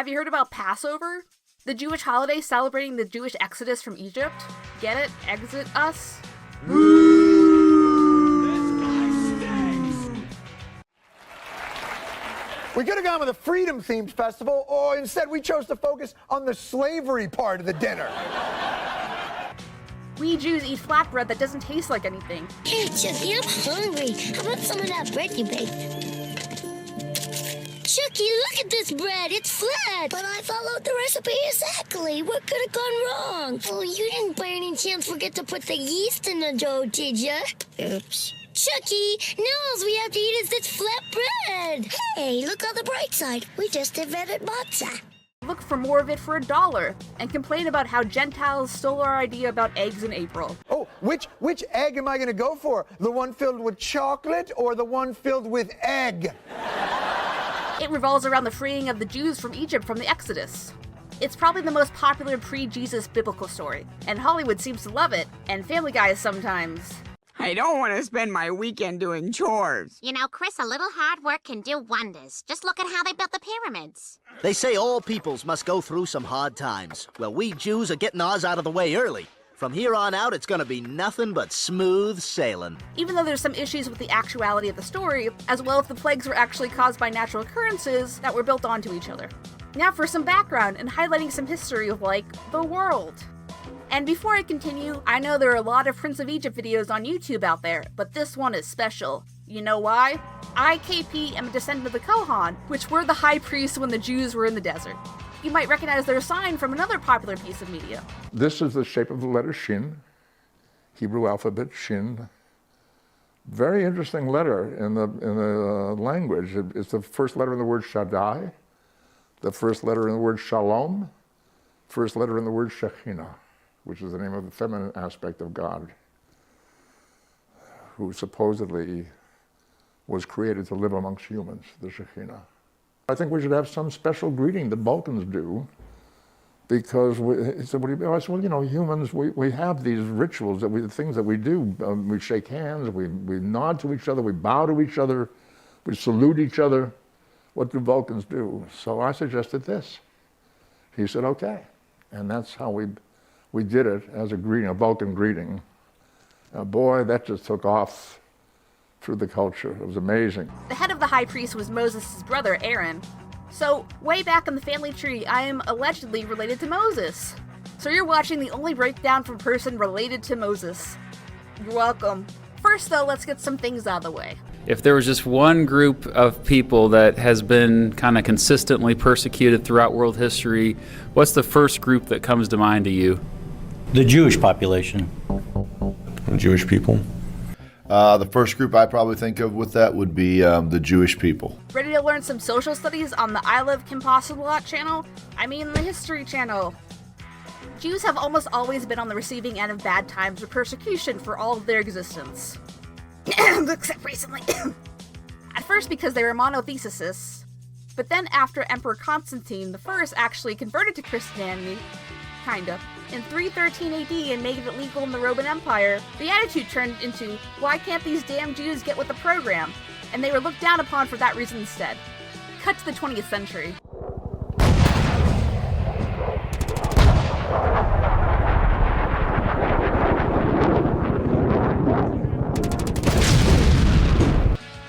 have you heard about Passover? The Jewish holiday celebrating the Jewish exodus from Egypt? Get it? Exit us? We could have gone with a freedom-themed festival, or instead we chose to focus on the slavery part of the dinner. We Jews eat flatbread that doesn't taste like anything. Hey, Chucky, I'm hungry. How about some of that bread you baked? Chucky, look at this bread. It's flat. But I followed the recipe exactly. What could have gone wrong? Oh, you didn't by any chance forget to put the yeast in the dough, did ya? Oops. Chucky, now all we have to eat is this flat bread. Hey, look on the bright side. We just invented matzah. Look for more of it for $1 and complain about how Gentiles stole our idea about eggs in April. Oh, which egg am I going to go for? The one filled with chocolate or the one filled with egg? It revolves around the freeing of the Jews from Egypt from the Exodus. It's probably the most popular pre-Jesus biblical story, and Hollywood seems to love it, and Family Guy sometimes. I don't want to spend my weekend doing chores. You know, Chris, a little hard work can do wonders. Just look at how they built the pyramids. They say all peoples must go through some hard times. Well, we Jews are getting ours out of the way early. From here on out, it's gonna be nothing but smooth sailing. Even though there's some issues with the actuality of the story, as well as the plagues were actually caused by natural occurrences that were built onto each other. Now for some background and highlighting some history of, like, the world. And before I continue, I know there are a lot of Prince of Egypt videos on YouTube out there, but this one is special. You know why? I, KP, am a descendant of the Kohan, which were the high priests when the Jews were in the desert. You might recognize their sign from another popular piece of media. This is the shape of the letter Shin, Hebrew alphabet Shin. Very interesting letter in the language. It's the first letter in the word Shaddai, the first letter in the word Shalom, first letter in the word Shekhinah, which is the name of the feminine aspect of God, who supposedly was created to live amongst humans, the Shekhinah. I think we should have some special greeting that Balkans do, because I said, well, you know, humans, we have these rituals, things that we do. We shake hands, we nod to each other, we bow to each other, we salute each other. What do Vulcans do? So I suggested this. He said, okay. And that's how we did it as a greeting, a Vulcan greeting. Boy, that just took off through the culture. It was amazing. The head of the high priest was Moses' brother, Aaron. So, way back in the family tree, I am allegedly related to Moses. So you're watching the only breakdown from a person related to Moses. You're welcome. First though, let's get some things out of the way. If there was just one group of people that has been kind of consistently persecuted throughout world history, what's the first group that comes to mind to you? The Jewish population. Jewish people. The first group I probably think of with that would be the Jewish people. Ready to learn some social studies on the I Love Kim Possible channel? I mean the History channel. Jews have almost always been on the receiving end of bad times or persecution for all of their existence. Except recently. At first because they were monotheisists, but then after Emperor Constantine I actually converted to Christianity, kinda, in 313 AD and made it legal in the Roman Empire, the attitude turned into, why can't these damn Jews get with the program? And they were looked down upon for that reason instead. Cut to the 20th century.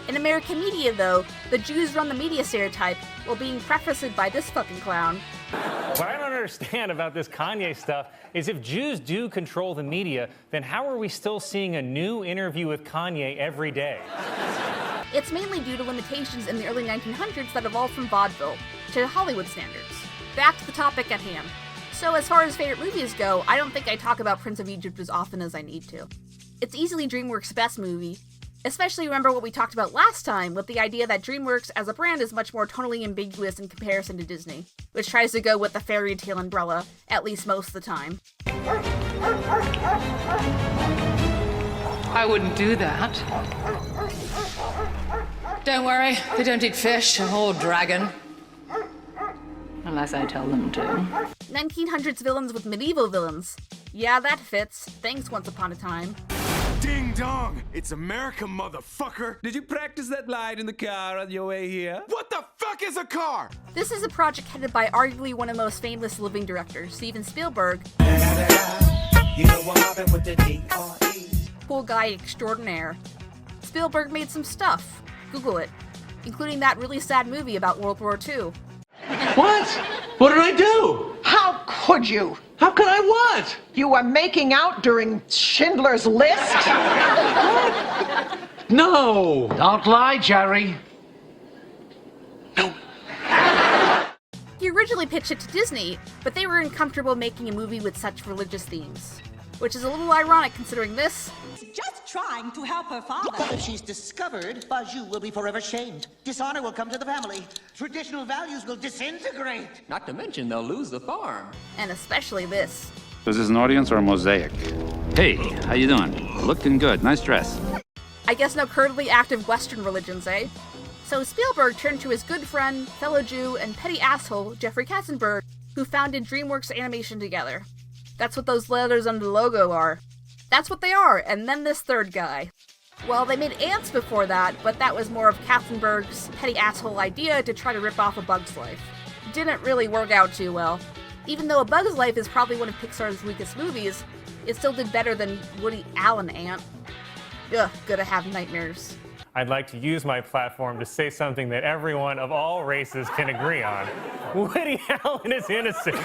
In American media, though, the Jews run the media stereotype while being prefaced by this fucking clown. What I don't understand about this Kanye stuff is if Jews do control the media, then how are we still seeing a new interview with Kanye every day? It's mainly due to limitations in the early 1900s that evolved from vaudeville to Hollywood standards. Back to the topic at hand. So as far as favorite movies go, I don't think I talk about Prince of Egypt as often as I need to. It's easily Dreamworks' best movie. Especially remember what we talked about last time with the idea that Dreamworks as a brand is much more tonally ambiguous in comparison to Disney, which tries to go with the fairy tale umbrella, at least most of the time. I wouldn't do that. Don't worry, they don't eat fish or dragon. Unless I tell them to. 1900s villains with medieval villains. Yeah, that fits. Thanks, Once Upon a Time. Ding dong! It's America, motherfucker! Did you practice that line in the car on your way here? What the fuck is a car? This is a project headed by arguably one of the most famous living directors, Steven Spielberg. Cool guy extraordinaire. Spielberg made some stuff. Google it. Including that really sad movie about World War II. What? What did I do? How could you? How could I what? You were making out during Schindler's List? No. Don't lie, Jerry. He originally pitched it to Disney, but they were uncomfortable making a movie with such religious themes. Which is a little ironic considering this. Just trying to help her father. But if she's discovered, Bajou will be forever shamed. Dishonor will come to the family. Traditional values will disintegrate. Not to mention they'll lose the farm. And especially this. Is this an audience or a mosaic? Hey, how you doing? Looking good. Nice dress. I guess no currently active Western religions, eh? So Spielberg turned to his good friend, fellow Jew, and petty asshole, Jeffrey Katzenberg, who founded Dreamworks Animation together. That's what those letters under the logo are. That's what they are, and then this third guy. Well, they made Ants before that, but that was more of Katzenberg's petty asshole idea to try to rip off A Bug's Life. Didn't really work out too well. Even though A Bug's Life is probably one of Pixar's weakest movies, it still did better than Woody Allen Ant. Ugh, gonna have nightmares. I'd like to use my platform to say something that everyone of all races can agree on. Woody Allen is innocent.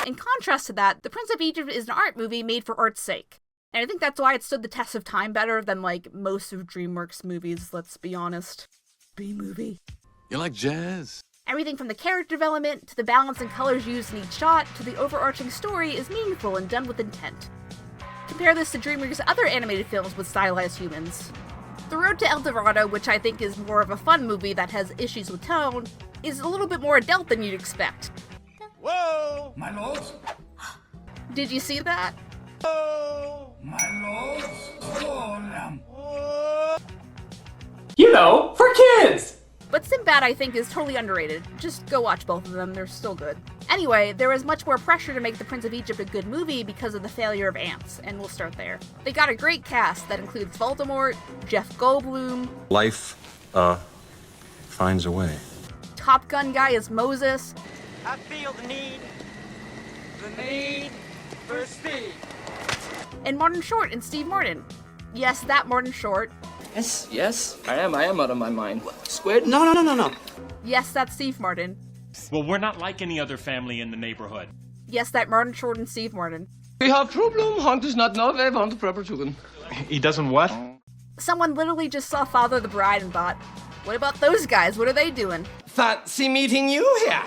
In contrast to that, The Prince of Egypt is an art movie made for art's sake. And I think that's why it stood the test of time better than, like, most of DreamWorks movies, let's be honest. B-movie. You like jazz? Everything from the character development, to the balance and colors used in each shot, to the overarching story is meaningful and done with intent. Compare this to DreamWorks' other animated films with stylized humans. The Road to El Dorado, which I think is more of a fun movie that has issues with tone, is a little bit more adult than you'd expect. Whoa! My lords? Did you see that? Whoa! My lords? You know, for kids! But Sinbad, I think, is totally underrated. Just go watch both of them, they're still good. Anyway, there was much more pressure to make The Prince of Egypt a good movie because of the failure of Ants, and we'll start there. They got a great cast that includes Voldemort, Jeff Goldblum. Life, finds a way. Top Gun guy is Moses. I feel the need for speed. And Martin Short and Steve Martin. Yes, that Martin Short. Yes, I am out of my mind. Squid? No. Yes, that's Steve Martin. Well, we're not like any other family in the neighborhood. Yes, that Martin Short and Steve Martin. We have problem. Hunt is not now. We want proper chicken. He doesn't what? Someone literally just saw Father the Bride and thought, what about those guys? What are they doing? Fancy meeting you here.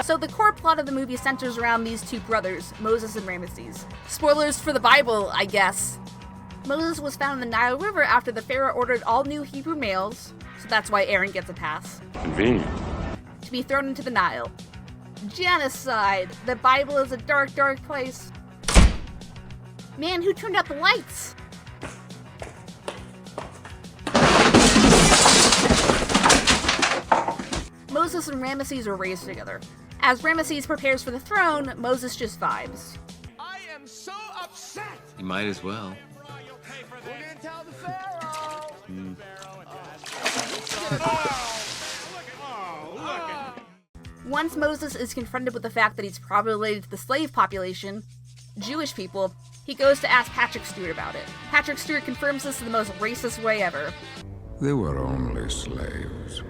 So the core plot of the movie centers around these two brothers, Moses and Ramesses. Spoilers for the Bible, I guess. Moses was found in the Nile River after the Pharaoh ordered all new Hebrew males, so that's why Aaron gets a pass, Convenient. to be thrown into the Nile. Genocide! The Bible is a dark, dark place. Man, who turned out the lights? Moses and Ramesses are raised together. As Ramesses prepares for the throne, Moses just vibes. I am so upset! You might as well. We're gonna tell the Pharaoh! Once Moses is confronted with the fact that he's probably related to the slave population, Jewish people, he goes to ask Patrick Stewart about it. Patrick Stewart confirms this in the most racist way ever. They were only slaves.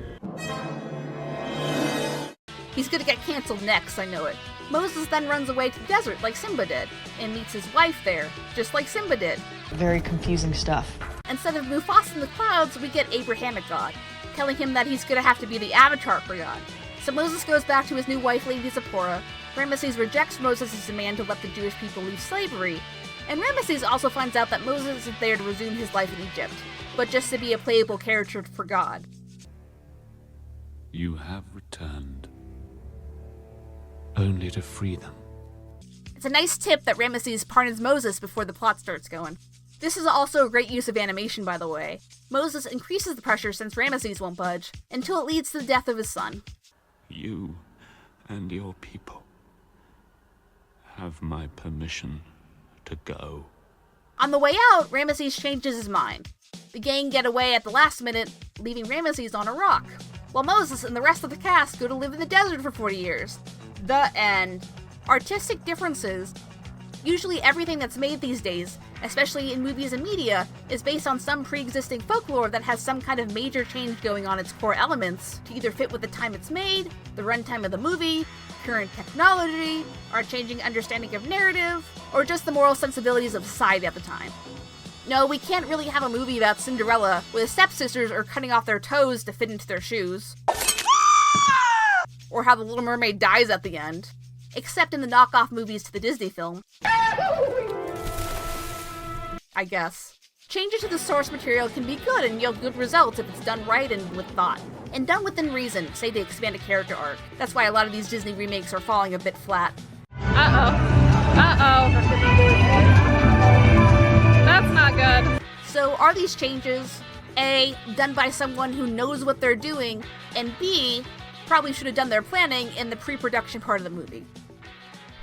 He's gonna get canceled next, I know it. Moses then runs away to the desert like Simba did, and meets his wife there, just like Simba did. Very confusing stuff. Instead of Mufasa in the clouds, we get Abrahamic God, telling him that he's gonna have to be the avatar for God. So Moses goes back to his new wife, Lady Zipporah. Ramesses rejects Moses' demand to let the Jewish people leave slavery, and Ramesses also finds out that Moses isn't there to resume his life in Egypt, but just to be a playable character for God. You have returned, only to free them. It's a nice tip that Ramesses pardons Moses before the plot starts going. This is also a great use of animation, by the way. Moses increases the pressure since Ramesses won't budge, until it leads to the death of his son. You and your people have my permission to go. On the way out, Ramesses changes his mind. The gang get away at the last minute, leaving Ramesses on a rock, while Moses and the rest of the cast go to live in the desert for 40 years. The end. Artistic differences. Usually everything that's made these days, especially in movies and media, is based on some pre-existing folklore that has some kind of major change going on its core elements to either fit with the time it's made, the runtime of the movie, current technology, our changing understanding of narrative, or just the moral sensibilities of society at the time. No, we can't really have a movie about Cinderella where the stepsisters are cutting off their toes to fit into their shoes. Or how the Little Mermaid dies at the end. Except in the knockoff movies to the Disney film. I guess. Changes to the source material can be good and yield good results if it's done right and with thought. And done within reason, say to expand a character arc. That's why a lot of these Disney remakes are falling a bit flat. That's not good. So are these changes, A, done by someone who knows what they're doing, and B, probably should have done their planning in the pre-production part of the movie?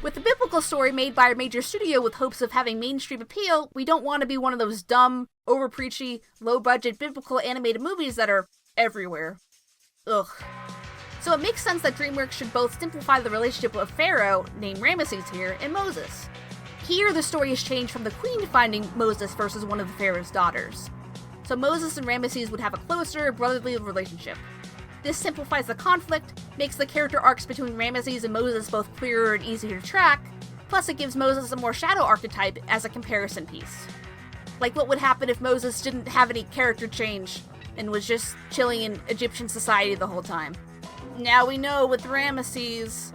With a biblical story made by a major studio with hopes of having mainstream appeal, we don't want to be one of those dumb, over-preachy, low-budget biblical animated movies that are everywhere. Ugh. So it makes sense that Dreamworks should both simplify the relationship of Pharaoh, named Ramesses here, and Moses. Here, the story is changed from the queen finding Moses versus one of the Pharaoh's daughters. So Moses and Ramesses would have a closer, brotherly relationship. This simplifies the conflict, makes the character arcs between Ramesses and Moses both clearer and easier to track, plus it gives Moses a more shadow archetype as a comparison piece. Like what would happen if Moses didn't have any character change and was just chilling in Egyptian society the whole time. Now we know with Ramesses,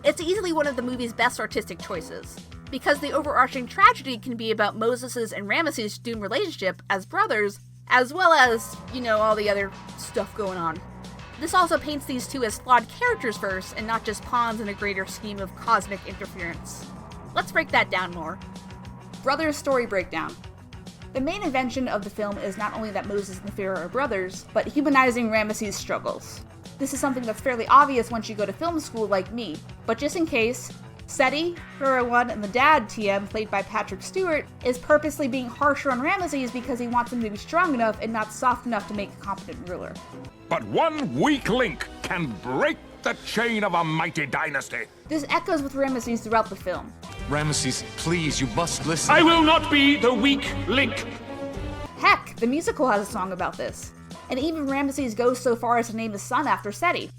it's easily one of the movie's best artistic choices, because the overarching tragedy can be about Moses' and Ramesses' doomed relationship as brothers, as well as, all the other stuff going on. This also paints these two as flawed characters first, and not just pawns in a greater scheme of cosmic interference. Let's break that down more. Brothers' story breakdown. The main invention of the film is not only that Moses and Pharaoh are brothers, but humanizing Ramesses' struggles. This is something that's fairly obvious once you go to film school like me, but just in case, Seti, Pharaoh 1, and the dad, TM, played by Patrick Stewart, is purposely being harsher on Ramesses because he wants him to be strong enough and not soft enough to make a competent ruler. But one weak link can break the chain of a mighty dynasty. This echoes with Ramesses throughout the film. Ramesses, please, you must listen. I will not be the weak link. Heck, the musical has a song about this. And even Ramesses goes so far as to name his son after Seti.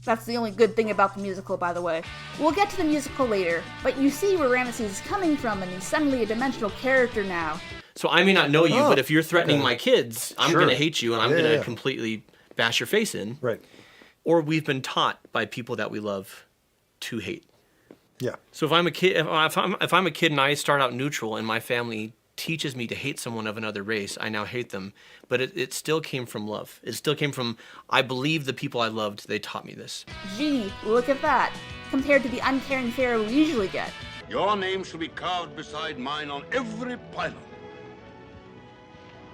That's the only good thing about the musical, by the way. We'll get to the musical later, but you see where Ramesses is coming from, and he's suddenly a dimensional character now. So I may not know you, but if you're threatening my kids, I'm going to hate you, and I'm going to completely bash your face in. Right. Or we've been taught by people that we love to hate. Yeah. So if I'm a kid, if I'm a kid and I start out neutral, and my family teaches me to hate someone of another race, I now hate them. But it still came from love. It still came from, I believe the people I loved, they taught me this. Gee, look at that. Compared to the uncaring Pharaoh we usually get. Your name shall be carved beside mine on every pylon.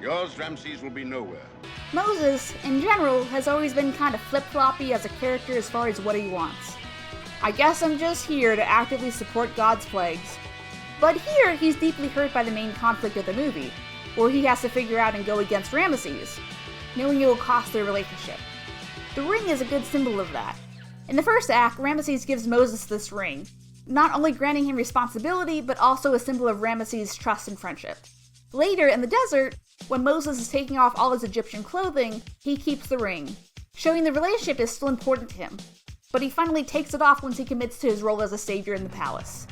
Yours, Ramses, will be nowhere. Moses, in general, has always been kind of flip-floppy as a character as far as what he wants. I guess I'm just here to actively support God's plagues. But here, he's deeply hurt by the main conflict of the movie, where he has to figure out and go against Ramesses, knowing it will cost their relationship. The ring is a good symbol of that. In the first act, Ramesses gives Moses this ring, not only granting him responsibility, but also a symbol of Ramesses' trust and friendship. Later, in the desert, when Moses is taking off all his Egyptian clothing, he keeps the ring, showing the relationship is still important to him, but he finally takes it off once he commits to his role as a savior in the palace.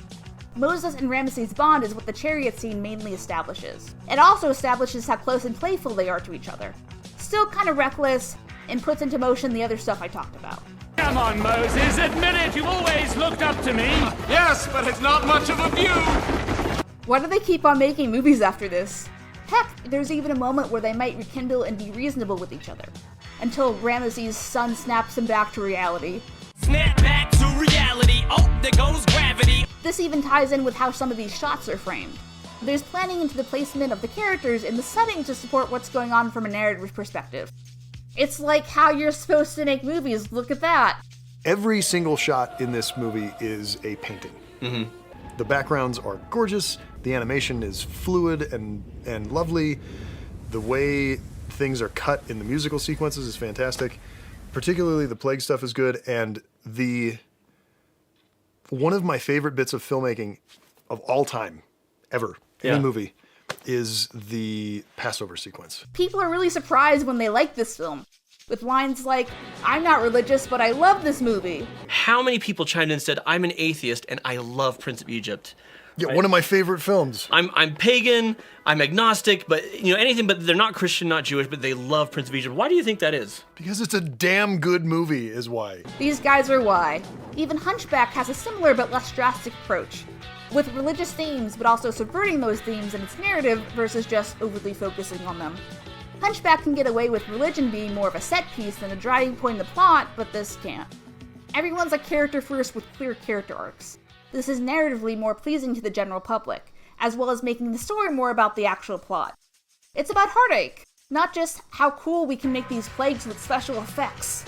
Moses and Ramesses' bond is what the chariot scene mainly establishes. It also establishes how close and playful they are to each other. Still kind of reckless, and puts into motion the other stuff I talked about. Come on, Moses, admit it, you've always looked up to me. Yes, but it's not much of a view. Why do they keep on making movies after this? Heck, there's even a moment where they might rekindle and be reasonable with each other, until Ramesses' son snaps him back to reality. Snap back to reality. Oh, there goes gravity. This even ties in with how some of these shots are framed. There's planning into the placement of the characters in the setting to support what's going on from a narrative perspective. It's like how you're supposed to make movies, look at that. Every single shot in this movie is a painting. Mm-hmm. The backgrounds are gorgeous, The animation is fluid and lovely. The way things are cut in the musical sequences is fantastic. Particularly the plague stuff is good, and one of my favorite bits of filmmaking of all time, ever, in a movie, is the Passover sequence. People are really surprised when they like this film, with lines like, "I'm not religious, but I love this movie." How many people chimed in and said, "I'm an atheist and I love Prince of Egypt"? Yeah, one of my favorite films. I'm pagan, I'm agnostic, but anything, but they're not Christian, not Jewish, but they love Prince of Egypt. Why do you think that is? Because it's a damn good movie, is why. These guys are why. Even Hunchback has a similar but less drastic approach, with religious themes, but also subverting those themes in its narrative versus just overly focusing on them. Hunchback can get away with religion being more of a set piece than a driving point in the plot, but this can't. Everyone's a character first with clear character arcs. This is narratively more pleasing to the general public, as well as making the story more about the actual plot. It's about heartache, not just how cool we can make these plagues with special effects.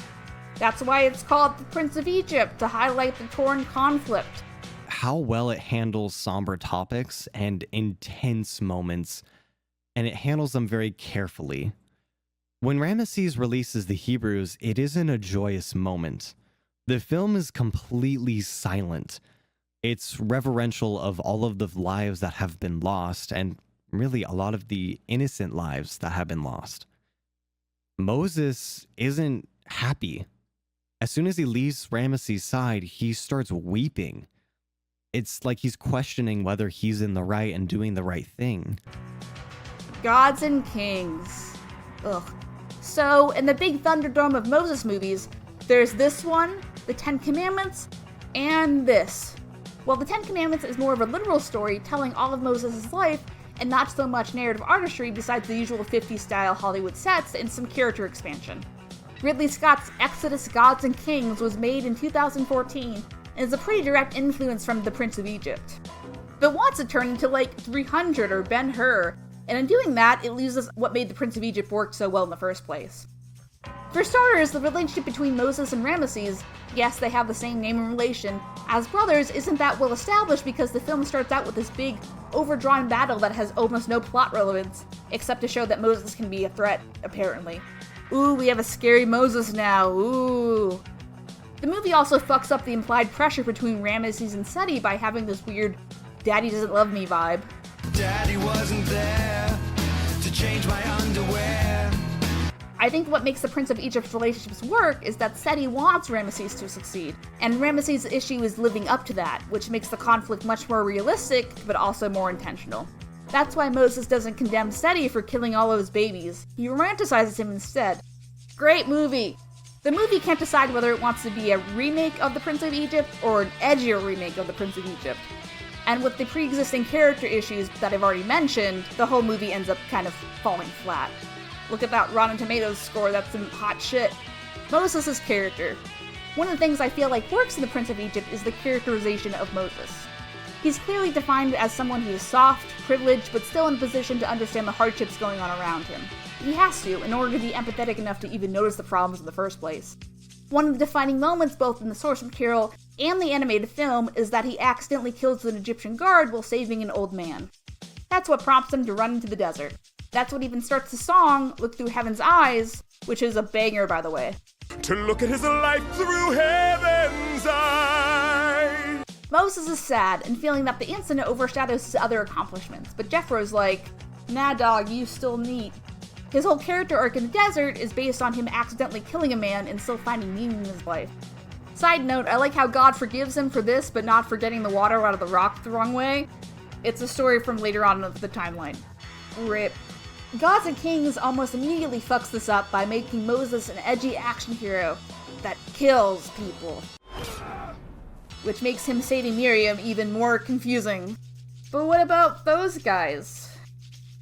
That's why it's called The Prince of Egypt, to highlight the torn conflict. How well it handles somber topics and intense moments, and it handles them very carefully. When Ramesses releases the Hebrews, it isn't a joyous moment. The film is completely silent. It's reverential of all of the lives that have been lost, and really a lot of the innocent lives that have been lost. Moses isn't happy. As soon as he leaves Ramesses' side, he starts weeping. It's like he's questioning whether he's in the right and doing the right thing. Gods and kings. Ugh. So, in the big Thunderdome of Moses movies, there's this one, the Ten Commandments, and this. Well, the Ten Commandments is more of a literal story telling all of Moses' life, and not so much narrative artistry besides the usual 50s-style Hollywood sets and some character expansion. Ridley Scott's Exodus, Gods and Kings was made in 2014, and is a pretty direct influence from The Prince of Egypt. But wants to turn into like 300 or Ben-Hur, and in doing that, it loses what made The Prince of Egypt work so well in the first place. For starters, the relationship between Moses and Ramesses, yes, they have the same name and relation, as brothers isn't that well established because the film starts out with this big, overdrawn battle that has almost no plot relevance, except to show that Moses can be a threat, apparently. Ooh, we have a scary Moses now, ooh. The movie also fucks up the implied pressure between Ramesses and Seti by having this weird daddy doesn't love me vibe. Daddy wasn't there to change my underwear. I think what makes the Prince of Egypt's relationships work is that Seti wants Ramesses to succeed, and Ramesses' issue is living up to that, which makes the conflict much more realistic, but also more intentional. That's why Moses doesn't condemn Seti for killing all of his babies. He romanticizes him instead. Great movie! The movie can't decide whether it wants to be a remake of The Prince of Egypt or an edgier remake of The Prince of Egypt. And with the pre-existing character issues that I've already mentioned, the whole movie ends up kind of falling flat. Look at that Rotten Tomatoes score, that's some hot shit. Moses' character. One of the things I feel like works in The Prince of Egypt is the characterization of Moses. He's clearly defined as someone who is soft, privileged, but still in a position to understand the hardships going on around him. He has to, in order to be empathetic enough to even notice the problems in the first place. One of the defining moments both in the source material and the animated film is that he accidentally kills an Egyptian guard while saving an old man. That's what prompts him to run into the desert. That's what even starts the song, Look Through Heaven's Eyes, which is a banger, by the way. To look at his life through heaven's eyes. Moses is sad and feeling that the incident overshadows his other accomplishments, but Jethro's like, nah dog, you still neat. His whole character arc in the desert is based on him accidentally killing a man and still finding meaning in his life. Side note, I like how God forgives him for this, but not for getting the water out of the rock the wrong way. It's a story from later on in the timeline. RIP. Gods and Kings almost immediately fucks this up by making Moses an edgy action hero that kills people, which makes him saving Miriam even more confusing. But what about those guys?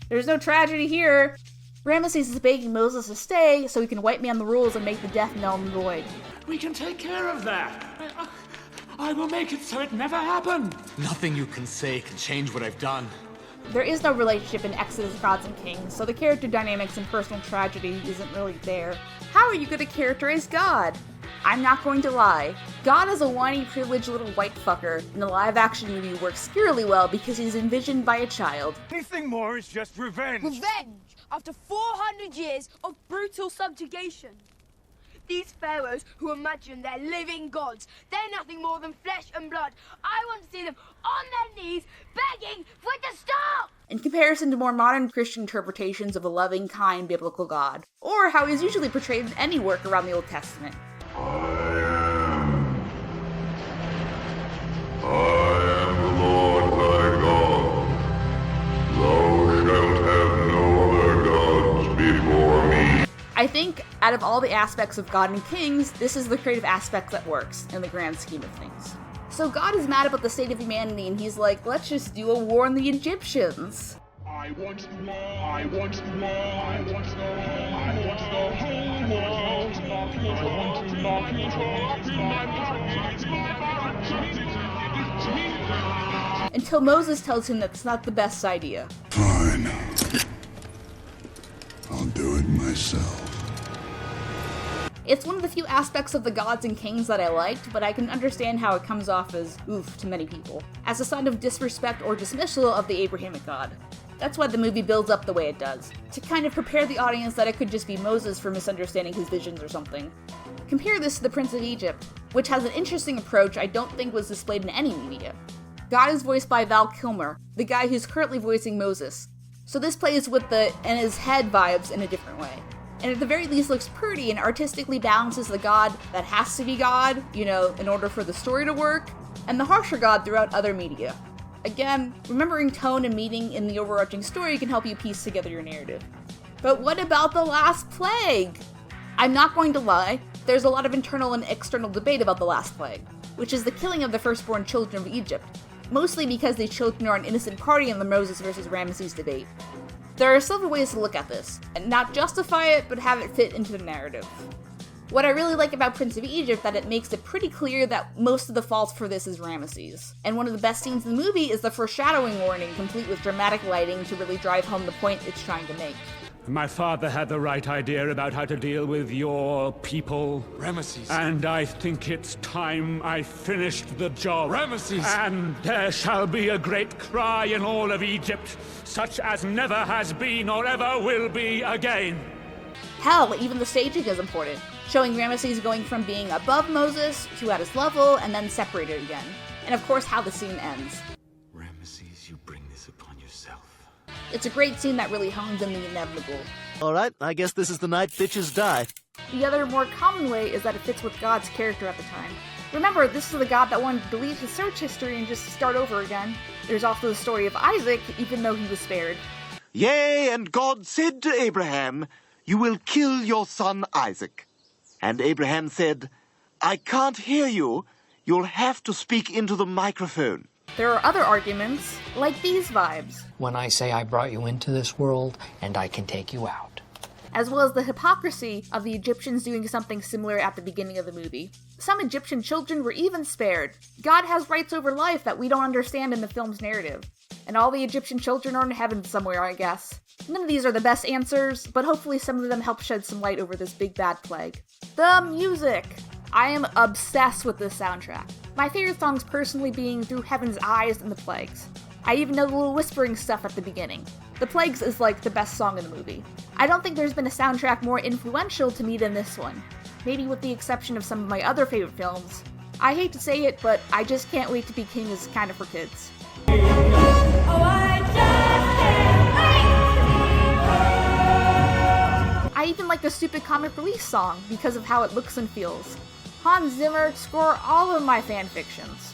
There's no tragedy here. Ramesses is begging Moses to stay so he can wipe me on the rules and make the death null and void. We can take care of that. I will make it so it never happened. Nothing you can say can change what I've done. There is no relationship in Exodus, Gods and Kings, so the character dynamics and personal tragedy isn't really there. How are you going to characterize God? I'm not going to lie. God as a whiny, privileged little white fucker in a live-action movie works scarily well because he's envisioned by a child. Anything more is just revenge. Revenge! After 400 years of brutal subjugation. These pharaohs who imagine they're living gods, they're nothing more than flesh and blood. I want to see them on their knees, begging for it to stop! In comparison to more modern Christian interpretations of a loving, kind, biblical God, or how he's usually portrayed in any work around the Old Testament. I am the Lord thy God. Thou shalt have no other gods before me. I think, out of all the aspects of God and Kings, this is the creative aspect that works in the grand scheme of things. So God is mad about the state of humanity and he's like, let's just do a war on the Egyptians. I want war, I want war, I want the whole world. I want to knock it off. Until Moses tells him that's not the best idea. Fine. I'll do it myself. It's one of the few aspects of the gods and kings that I liked, but I can understand how it comes off as oof to many people, as a sign of disrespect or dismissal of the Abrahamic God. That's why the movie builds up the way it does, to kind of prepare the audience that it could just be Moses for misunderstanding his visions or something. Compare this to The Prince of Egypt, which has an interesting approach I don't think was displayed in any media. God is voiced by Val Kilmer, the guy who's currently voicing Moses, so this plays with the "in his head" vibes in a different way. And at the very least looks pretty and artistically balances the God that has to be God, in order for the story to work, and the harsher God throughout other media. Again, remembering tone and meaning in the overarching story can help you piece together your narrative. But what about the last plague? I'm not going to lie, there's a lot of internal and external debate about the last plague, which is the killing of the firstborn children of Egypt, mostly because these children are an innocent party in the Moses versus Ramesses debate. There are several ways to look at this, and not justify it, but have it fit into the narrative. What I really like about Prince of Egypt that it makes it pretty clear that most of the fault for this is Ramesses. And one of the best scenes in the movie is the foreshadowing warning, complete with dramatic lighting to really drive home the point it's trying to make. My father had the right idea about how to deal with your people. Ramesses. And I think it's time I finished the job. Ramesses. And there shall be a great cry in all of Egypt, such as never has been or ever will be again. Hell, even the staging is important, showing Ramesses going from being above Moses to at his level and then separated again. And of course how the scene ends. Ramesses, you bring this upon yourself. It's a great scene that really hones in the inevitable. Alright, I guess this is the night bitches die. The other more common way is that it fits with God's character at the time. Remember, this is the God that wanted to delete his search history and just start over again. There's also the story of Isaac, even though he was spared. Yea, and God said to Abraham, "You will kill your son Isaac." And Abraham said, "I can't hear you. You'll have to speak into the microphone." There are other arguments, like these vibes. When I say I brought you into this world, and I can take you out. As well as the hypocrisy of the Egyptians doing something similar at the beginning of the movie. Some Egyptian children were even spared. God has rights over life that we don't understand in the film's narrative. And all the Egyptian children are in heaven somewhere, I guess. None of these are the best answers, but hopefully some of them help shed some light over this big bad plague. The music! I am obsessed with this soundtrack. My favorite songs personally being Through Heaven's Eyes and The Plagues. I even know the little whispering stuff at the beginning. The Plagues is like the best song in the movie. I don't think there's been a soundtrack more influential to me than this one. Maybe with the exception of some of my other favorite films. I hate to say it, but I Just Can't Wait to Be King is kind of for kids. I even like the stupid comic release song because of how it looks and feels. Hans Zimmer score all of my fanfictions.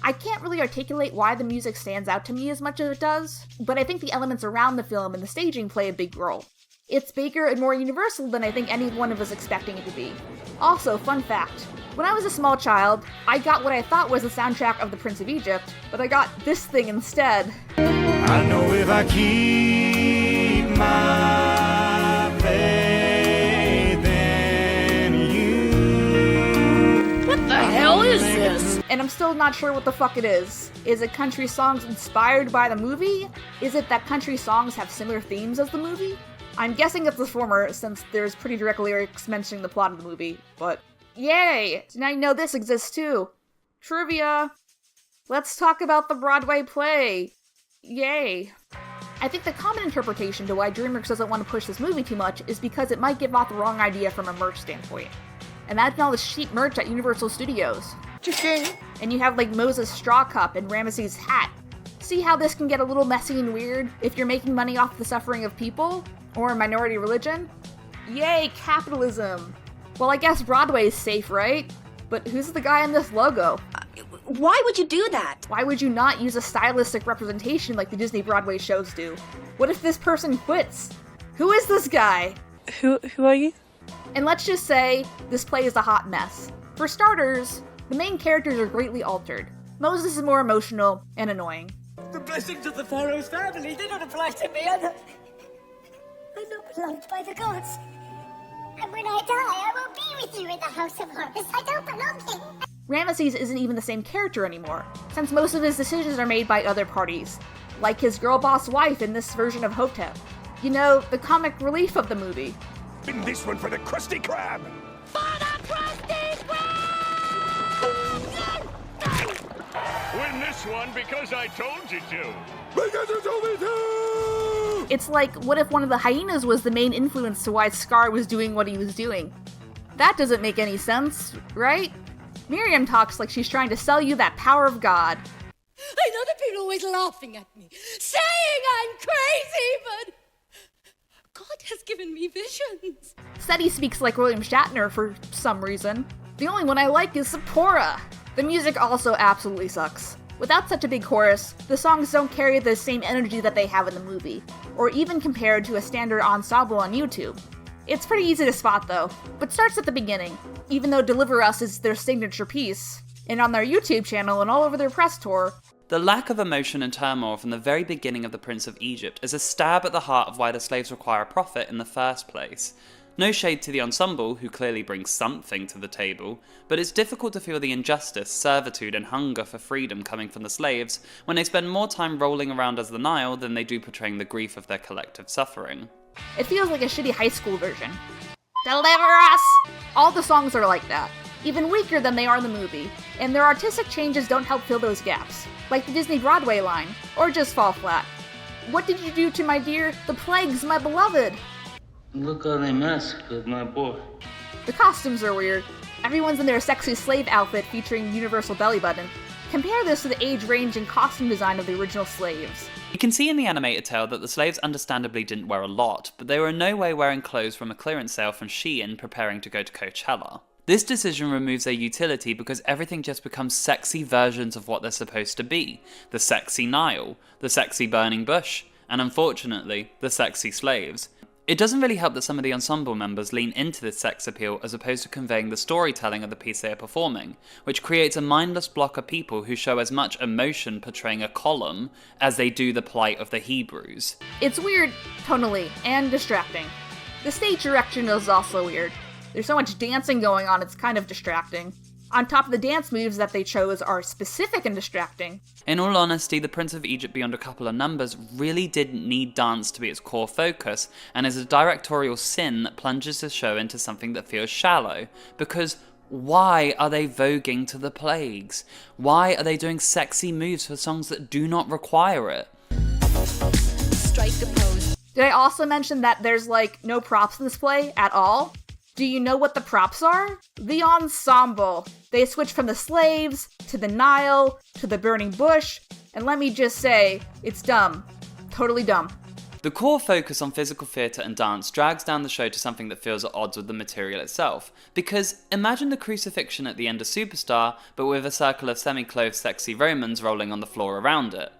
I can't really articulate why the music stands out to me as much as it does, but I think the elements around the film and the staging play a big role. It's bigger and more universal than I think any one of us expecting it to be. Also, fun fact, when I was a small child, I got what I thought was the soundtrack of The Prince of Egypt, but I got this thing instead. I know if I keep my faith in you. What the hell is this? And I'm still not sure what the fuck it is. Is it country songs inspired by the movie? Is it that country songs have similar themes as the movie? I'm guessing it's the former, since there's pretty direct lyrics mentioning the plot of the movie, but Yay! Now you know this exists too. Trivia. Let's talk about the Broadway play. Yay. I think the common interpretation to why DreamWorks doesn't want to push this movie too much is because it might give off the wrong idea from a merch standpoint. Imagine all this cheap merch at Universal Studios. And you have like Moses' straw cup and Ramesses' hat. See how this can get a little messy and weird if you're making money off the suffering of people? Or a minority religion? Yay, capitalism! Well, I guess Broadway is safe, right? But who's the guy in this logo? Why would you do that? Why would you not use a stylistic representation like the Disney Broadway shows do? What if this person quits? Who is this guy? Who are you? And let's just say, this play is a hot mess. For starters, the main characters are greatly altered. Moses is more emotional and annoying. The blessings of the Pharaoh's family, they don't apply to me. I'm not beloved by the gods. And when I die, I will be with you in the House of Horus. I don't belong here. Ramesses isn't even the same character anymore, since most of his decisions are made by other parties, like his girl boss wife in this version of Hotep. You know, the comic relief of the movie. In this one for the Krusty Krab! Win this one because I told you to. Because you told me to! It's like, what if one of the hyenas was the main influence to why Scar was doing what he was doing? That doesn't make any sense, right? Miriam talks like she's trying to sell you that power of God. I know that people are always laughing at me, saying I'm crazy, but God has given me visions. Said he speaks like William Shatner for some reason. The only one I like is Sephora. The music also absolutely sucks. Without such a big chorus, the songs don't carry the same energy that they have in the movie, or even compared to a standard ensemble on YouTube. It's pretty easy to spot though, but starts at the beginning, even though Deliver Us is their signature piece, and on their YouTube channel and all over their press tour. The lack of emotion and turmoil from the very beginning of The Prince of Egypt is a stab at the heart of why the slaves require a prophet in the first place. No shade to the ensemble, who clearly brings something to the table, but it's difficult to feel the injustice, servitude, and hunger for freedom coming from the slaves when they spend more time rolling around as the Nile than they do portraying the grief of their collective suffering. It feels like a shitty high school version. Deliver us! All the songs are like that, even weaker than they are in the movie, and their artistic changes don't help fill those gaps, like the Disney Broadway line, or just fall flat. What did you do to my dear? The plagues, my beloved! Look how they massacred my boy. The costumes are weird. Everyone's in their sexy slave outfit featuring universal belly button. Compare this to the age range and costume design of the original slaves. You can see in the animated tale that the slaves understandably didn't wear a lot, but they were in no way wearing clothes from a clearance sale from Shein preparing to go to Coachella. This decision removes their utility because everything just becomes sexy versions of what they're supposed to be. The sexy Nile, the sexy burning bush, and unfortunately, the sexy slaves. It doesn't really help that some of the ensemble members lean into this sex appeal as opposed to conveying the storytelling of the piece they are performing, which creates a mindless block of people who show as much emotion portraying a column as they do the plight of the Hebrews. It's weird, tonally, and distracting. The stage direction is also weird. There's so much dancing going on, it's kind of distracting. On top of the dance moves that they chose are specific and distracting. In all honesty, The Prince of Egypt beyond a couple of numbers really didn't need dance to be its core focus, and is a directorial sin that plunges the show into something that feels shallow. Because why are they voguing to the plagues? Why are they doing sexy moves for songs that do not require it? Strike a pose. Did I also mention that there's like no props in this play at all? Do you know what the props are? The ensemble. They switch from the slaves, to the Nile, to the burning bush, and let me just say, it's dumb. Totally dumb. The core focus on physical theatre and dance drags down the show to something that feels at odds with the material itself. Because imagine the crucifixion at the end of Superstar, but with a circle of semi-clothed sexy Romans rolling on the floor around it.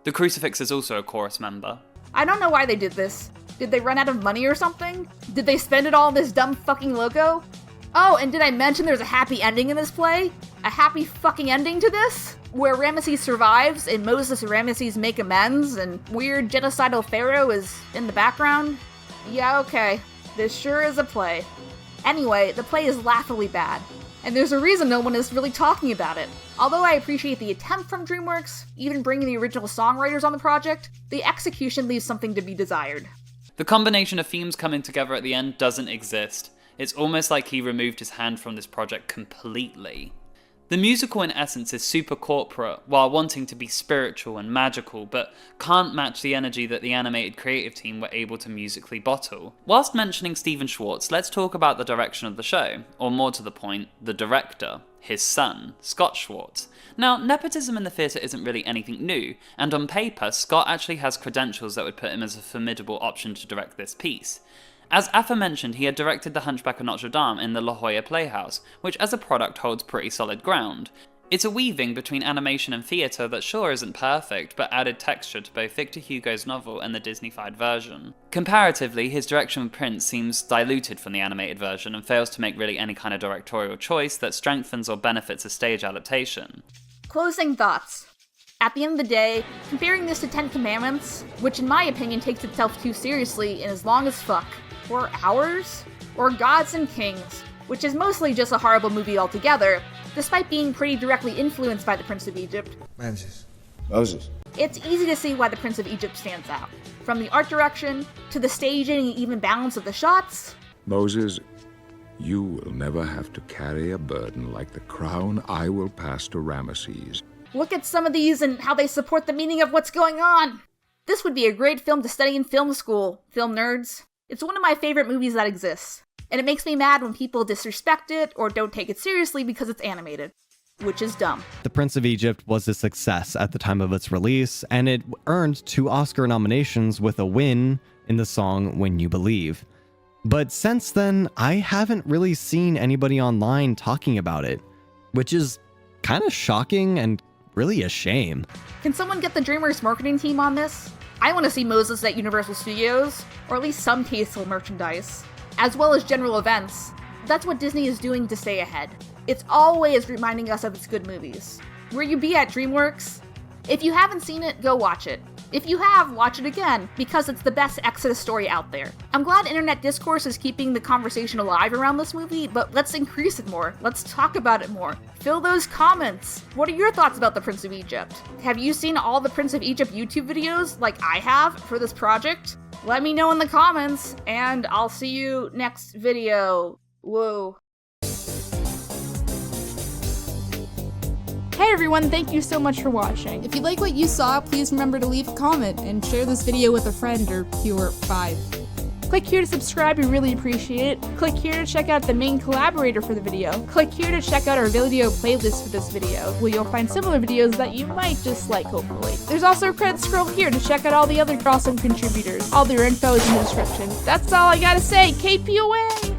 The crucifix is also a chorus member. I don't know why they did this. Did they run out of money or something? Did they spend it all on this dumb fucking logo? Oh, and did I mention there's a happy ending in this play? A happy fucking ending to this? Where Ramesses survives and Moses and Ramesses make amends and weird genocidal pharaoh is in the background? Yeah, okay. This sure is a play. Anyway, the play is laughably bad. And there's a reason no one is really talking about it. Although I appreciate the attempt from Dreamworks, even bringing the original songwriters on the project, the execution leaves something to be desired. The combination of themes coming together at the end doesn't exist. It's almost like he removed his hand from this project completely. The musical in essence is super corporate while wanting to be spiritual and magical, but can't match the energy that the animated creative team were able to musically bottle. Whilst mentioning Stephen Schwartz, let's talk about the direction of the show, or more to the point, the director, his son, Scott Schwartz. Now, nepotism in the theatre isn't really anything new, and on paper, Scott actually has credentials that would put him as a formidable option to direct this piece. As aforementioned, he had directed The Hunchback of Notre Dame in the La Jolla Playhouse, which as a product holds pretty solid ground. It's a weaving between animation and theatre that sure isn't perfect, but added texture to both Victor Hugo's novel and the Disney-fied version. Comparatively, his direction with Prince seems diluted from the animated version and fails to make really any kind of directorial choice that strengthens or benefits a stage adaptation. Closing thoughts. At the end of the day, comparing this to Ten Commandments, which in my opinion takes itself too seriously and is long as fuck, 4 hours? Or Gods and Kings, which is mostly just a horrible movie altogether, despite being pretty directly influenced by The Prince of Egypt. Moses. It's easy to see why The Prince of Egypt stands out. From the art direction, to the staging and even balance of the shots. Moses, you will never have to carry a burden like the crown I will pass to Ramesses. Look at some of these and how they support the meaning of what's going on! This would be a great film to study in film school, film nerds. It's one of my favorite movies that exists, and it makes me mad when people disrespect it or don't take it seriously because it's animated, which is dumb. The Prince of Egypt was a success at the time of its release, and it earned 2 Oscar nominations with a win in the song When You Believe. But since then, I haven't really seen anybody online talking about it, which is kind of shocking and really a shame. Can someone get the Dreamworks marketing team on this? I want to see Moses at Universal Studios, or at least some tasteful merchandise, as well as general events. That's what Disney is doing to stay ahead. It's always reminding us of its good movies. Where you be at Dreamworks? If you haven't seen it, go watch it. If you have, watch it again, because it's the best Exodus story out there. I'm glad internet discourse is keeping the conversation alive around this movie, but let's increase it more. Let's talk about it more. Fill those comments. What are your thoughts about The Prince of Egypt? Have you seen all the Prince of Egypt YouTube videos, like I have, for this project? Let me know in the comments, and I'll see you next video. Whoa. Hey everyone, thank you so much for watching. If you like what you saw, please remember to leave a comment and share this video with a friend or 2 or 5. Click here to subscribe, we really appreciate it. Click here to check out the main collaborator for the video. Click here to check out our video playlist for this video, where you'll find similar videos that you might just like, hopefully. There's also a credit scroll here to check out all the other awesome contributors. All their info is in the description. That's all I gotta say, KP away!